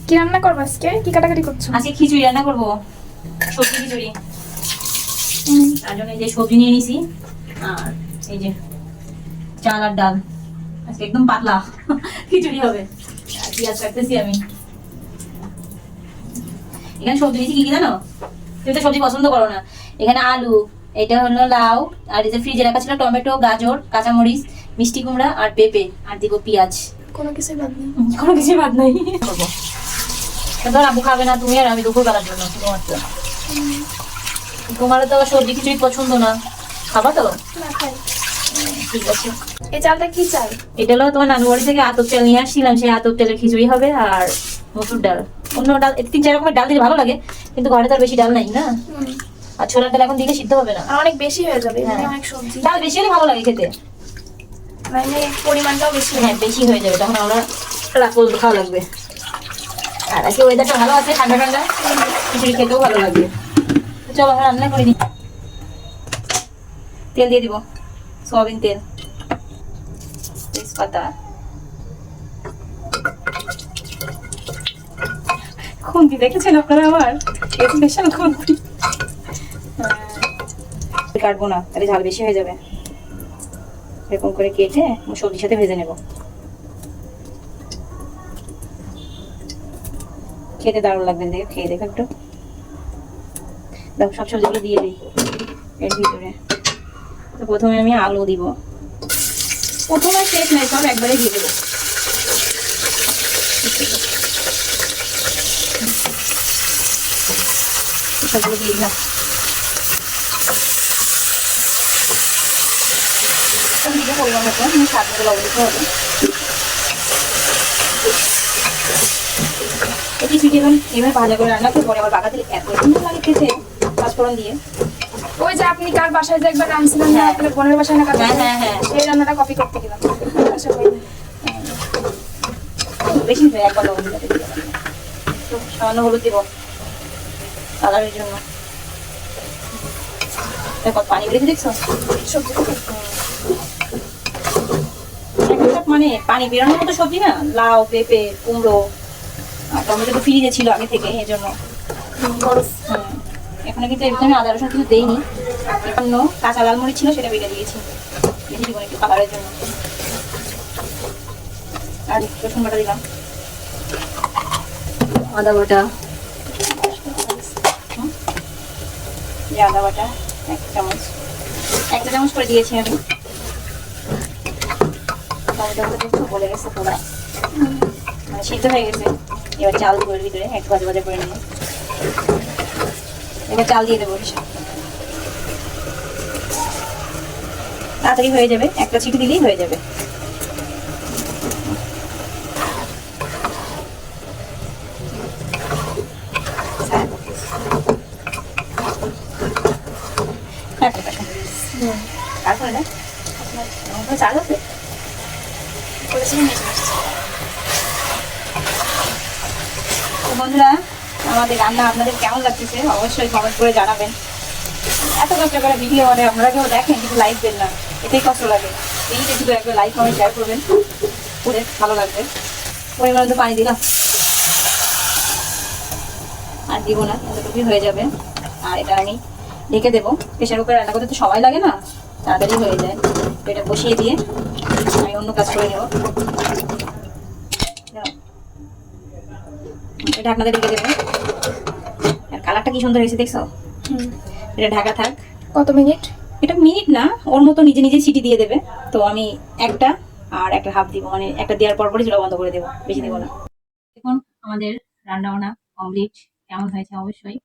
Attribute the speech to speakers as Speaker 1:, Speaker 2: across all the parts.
Speaker 1: কি রান্না করবো আজকে? কি কাটাকাটি করছো?
Speaker 2: আজকে খিচুড়ি রান্না করবো, সবজি খিচুড়ি। তার জন্য এই যে সবজি নিয়ে নিছি, আর এই যে চাল আর ডাল। আজকে একদম পাতলা খিচুড়ি হবে। আর পেঁয়াজ কাটতেছি আমি। এখানে সবজি নিয়েছি কি কি জানো? তুমি তো সবজি পছন্দ করো না। এখানে আলু, এটা হলো লাউ, আর এই যে ফ্রিজে রাখা ছিল টমেটো, গাজর, কাঁচামরিচ, মিষ্টি কুমড়া আর পেঁপে, আর দিব পেঁয়াজ।
Speaker 1: কোনো কিছুই বাদ নেই।
Speaker 2: কোনো কিছু বাদ নাই করবো। ধর আব্বু খাবে না, তুমি আর আমি দুপুর বেলার জন্য শুধুমাত্র। তোমারও তো সবজি খিচুড়ি পছন্দ না, খাবা তো?
Speaker 1: না খাই।
Speaker 2: ঠিক আছে।
Speaker 1: এই চালটা কি চাল?
Speaker 2: এটা হলো তোমার নানু বাড়ি থেকে আতপ চাল নিয়ে আসছিলাম, সেই আতপ চালের খিচুড়ি হবে। আর মসুর ডাল, অন্য ডাল 3-4 রকমের ডাল দিলে ভালো লাগে, কিন্তু ঘরে তো আর বেশি ডাল নাই না। আর ছোলার ডাল এখন দিলে সিদ্ধ হবে না,
Speaker 1: আর অনেক বেশি হয়ে যাবে,
Speaker 2: হ্যাঁ।
Speaker 1: এখানে অনেক সবজি।
Speaker 2: ডাল বেশি হলে ভালো লাগে খেতে।
Speaker 1: মানে পরিমাণটাও বেশি।
Speaker 2: হ্যাঁ, বেশি হয়ে যাবে, তখন আমরা রাত পর্যন্ত খাওয়া লাগবে। আর আজকে ওয়েদারটা ভালো আছে, ঠান্ডা ঠান্ডা, খিচুড়ি খেতেও ভালো লাগবে। তো চলো আমরা রান্না করে নিই। তেল দিয়ে দিব, সয়াবিন তেল, তেজপাতা। খুন্তি দেখেছেন আপনারা আমার স্পেশাল খুন্তি? কাটবো না, তাহলে ঝাল বেশি হয়ে যাবে। এরকম করে কেটে সবজির সাথে ভেজে নেব। খেতে দারুণ লাগবে, দেখে খেয়ে দেখো একটু। সব সবজিগুলো দিয়ে দিই এর ভিতরে। তো প্রথমে আমি আলু দিব, প্রথমে শেষ নাই, সব একবারে দিয়ে দেবো। সবগুলো দিয়ে দিলাম। পরিমাণ মতো স্বাদগুলো অবশ্যই হবে। এটি ছিটিয়ে এভাবে ভাজা করে রান্না করে পরে আবার বাগা দিলে এত সুন্দর লাগে খেতে, পাঁচফোড়ন দিয়ে।
Speaker 1: ওই যে আপনি কার বাসায় যে একবার রাঁধছিলেন না, আপনার বোনের বাসায় না কার বাসায়?
Speaker 2: হ্যাঁ, হ্যাঁ।
Speaker 1: সেই রান্নাটা কপি করতে গেলাম। আচ্ছা ভাই,
Speaker 2: বেশি হয়ে একবার লবণ দিতে দিতে হবে। তো সামান্য হলুদ দিব কালারের জন্য। কত পানি বেরিয়েছে দেখছো?
Speaker 1: সবজি
Speaker 2: মানে পানি বেরোনোর মতো সবজি না, লাউ, পেঁপে, কুমড়ো আর টমেটো তো ফ্রিজে ছিল আগে থেকে, এই জন্য
Speaker 1: বরফ।
Speaker 2: এখানে কিন্তু এর আমি আদা রসুন কিছু দেইনি। অন্য কাঁচা লাল মরিচ ছিল, সেটা বেটে দিয়েছি বেশি দিব একটু কালারের জন্য। আর রসুন বাটা দিলাম, আদা বাটা, আদা বাটা 1 চামচ, 1 চামচ করে দিয়েছি আমি। বলে গেছে পুরা, মানে সিদ্ধ হয়ে গেছে। এবার চাল দিব এর ভিতরে, একটু ভাজা ভাজা করে নিয়ে এবার চাল দিয়ে দেবো। তাড়াতাড়ি হয়ে যাবে, একটা সিটি দিলেই হয়ে যাবে। তারপরে না চাল আছে বন্ধুরা, আমাদের রান্না আপনাদের কেমন লাগতেছে অবশ্যই কমেন্ট করে জানাবেন। এত কষ্ট করে ভিডিও মানে আপনারা কেউ দেখেন কিন্তু লাইক দেন না, এটাই কষ্ট লাগে। এইটা শুধু একবার লাইক কমেন্ট শেয়ার করবেন, করে ভালো লাগবে। পরিমাণ তো পানি দিলাম, আর দিব না, এতটুকুই হয়ে যাবে। আর এটা আমি ঢেকে দেবো। প্রেশার কুকারে রান্না করতে তো সময় লাগে না, তাড়াতাড়ি হয়ে যায়। তো এটা বসিয়ে দিয়ে আমি অন্য কাজ করে নেব। ঢাকনাতে ঢেকে দেবো। আর কালারটা কি সুন্দর হয়েছে দেখছো? এটা ঢাকা থাক।
Speaker 1: কত মিনিট?
Speaker 2: এটা মিনিট না, ওর মতো নিজে নিজে সিটি দিয়ে দেবে। তো আমি একটা আর একটা হাফ দিব, মানে একটা দেওয়ার পরপরই চুলা বন্ধ করে দেবো, বেশি দেবো না। দেখুন আমাদের রান্না বান্না কমপ্লিট। কেমন হয়েছে অবশ্যই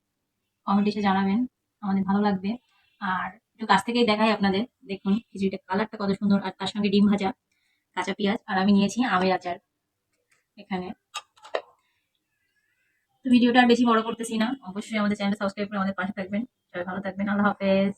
Speaker 2: কমেন্টে এসে জানাবেন, আমাদের ভালো লাগবে। আর একটু কাছ থেকেই দেখাই আপনাদের, দেখুন খিচুড়িটা কালারটা কত সুন্দর, আর তার সঙ্গে ডিম ভাজা, কাঁচা পেঁয়াজ, আর আমি নিয়েছি আমের আচার এখানে। তো ভিডিওটা আর বেশি বড় করতেছি না, অবশ্যই আমাদের চ্যানেলটা সাবস্ক্রাইব করে আমাদের পাশে থাকবেন। সবাই ভালো থাকবেন, আল্লাহ হাফেজ।